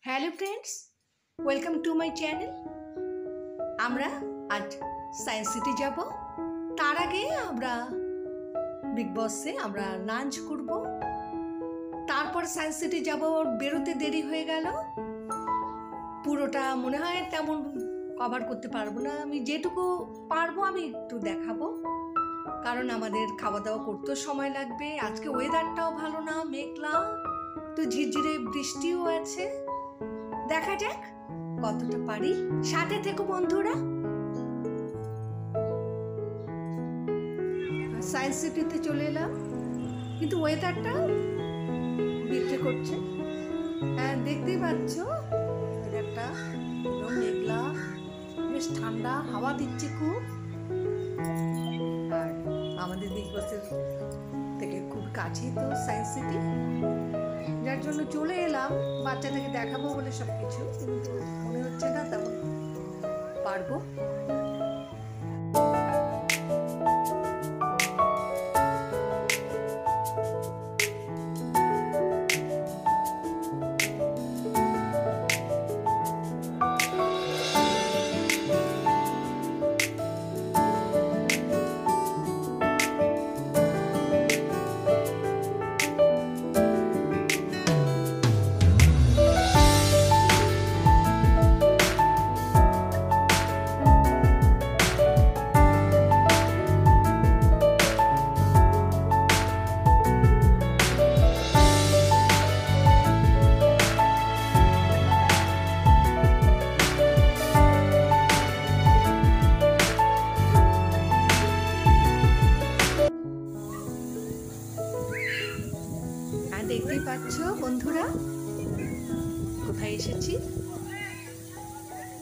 Hello friends, welcome to my channel. আমরা আজ science city যাব। তার আগে আমরা বিগ বসে আমরা লাঞ্চ করব, তারপর সায়েন্স সিটি যাব। বেরোতে দেরি হয়ে গেল, পুরোটা মনে হয় তেমন কভার করতে পারবো না। আমি যেটুকু পারবো আমি একটু দেখাবো, কারণ আমাদের খাওয়া দাওয়া করতেও সময় লাগবে। আজকে ওয়েদারটাও ভালো না, মেঘলা, তো ঝিরঝিরে বৃষ্টিও আছে। দেখা যাক কতটা পারি। সাথে থেকো বন্ধুরা। সায়েন্স সিটিতে চলে এলাম, কিন্তু ওয়েদারটা বিক্রি করছে। হ্যাঁ, দেখতেই পাচ্ছ ওয়েদারটা একদম মেঘলা, বেশ ঠান্ডা হাওয়া দিচ্ছে খুব। আর আমাদের বিগ বসের থেকে খুব কাছেই তো সায়েন্স সিটি, যার জন্য চলে এলাম বাচ্চাটাকে দেখাবো বলে সবকিছু, কিন্তু মনে হচ্ছে না তেমন পারবো। দেখতেই পাচ্ছ বন্ধুরা কোথায় এসেছি,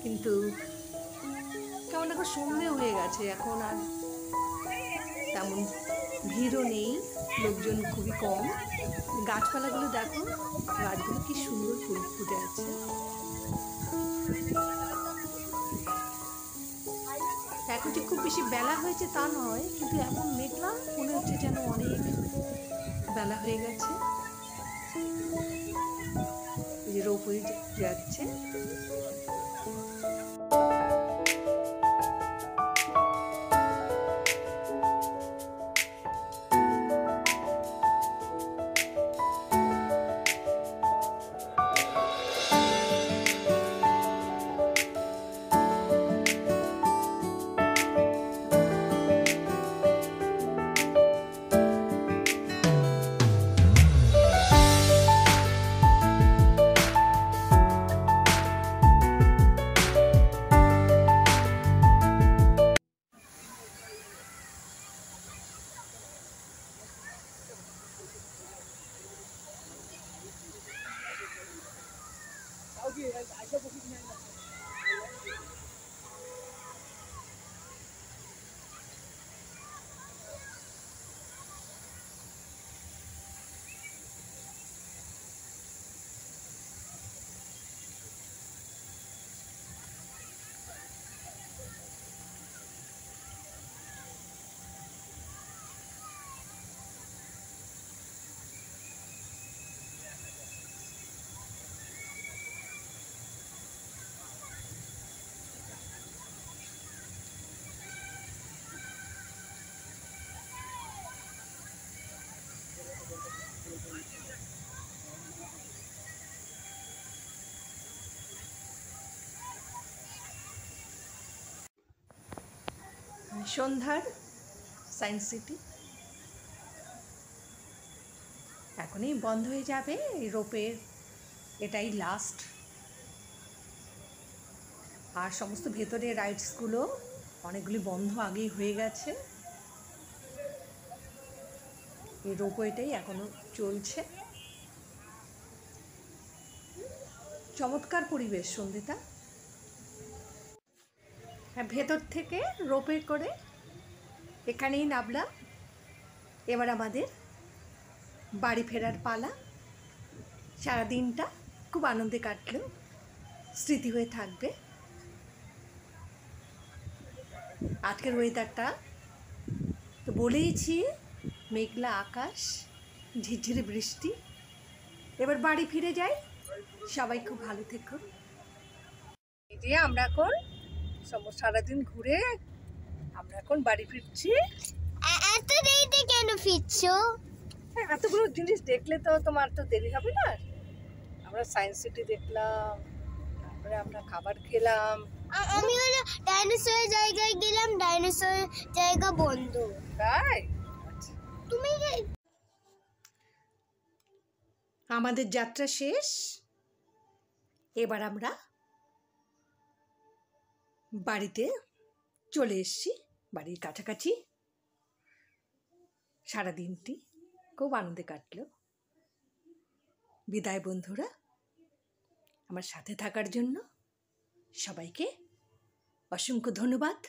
কিন্তু কেমন এখন সন্ধ্যে হয়ে গেছে, এখন আর তেমন ভিড়ও নেই, লোকজন খুবই কম। গাছপালাগুলো দেখো, গাছগুলো কি সুন্দর ফুল ফুটে আছে। এখন যে খুব বেশি বেলা হয়েছে তা নয়, কিন্তু এমন মেঘলা মনে হচ্ছে যেন অনেক বেলা হয়ে গেছে। যে রোপওয়ে যাচ্ছে, সন্ধ্যার সায়েন্স সিটি এখনই বন্ধ হয়ে যাবে। এই রোপের এটাই লাস্ট, আর সমস্ত ভেতরে রাইডসগুলো অনেকগুলি বন্ধ আগেই হয়ে গেছে। এই রোপওয়েটাই এখনো চলছে। চমৎকার পরিবেশ সন্ধ্যেটা। হ্যাঁ, ভেতর থেকে রোপওয়ে করে এখানেই নামলাম। এবার আমাদের বাড়ি ফেরার পালা। সারাদিনটা খুব আনন্দে কাটলো, স্মৃতি হয়ে থাকবে। আজকের ওয়েদারটা তো বলেইছি, মেঘলা আকাশ, ঝিরঝিরে বৃষ্টি। এবার বাড়ি ফিরে যাই। সবাই খুব ভালো থেকো। এই যে আমরা এখন সারাদিন ঘুরে আমরা এখন বাড়ি ফিরছি। এত দেরিতে কেন ফিরছো? এতগুলো জিনিস দেখলে তো তোমার তো দেরি হবে না। আমরা সায়েন্স সিটি দেখলাম, তারপরে আমরা খাবার খেলাম। আমি হলো ডাইনোসরের জায়গায় গেলাম, ডাইনোসরের জায়গা বন্ধ। তাই তুমি আমাদের যাত্রা শেষ। এবার আমরা বাড়িতে চলে এসেছি, বাড়ির কাছাকাছি। সারাদিনটি খুব আনন্দে কাটলো। বিদায় বন্ধুরা, আমার সাথে থাকার জন্য সবাইকে অসংখ্য ধন্যবাদ।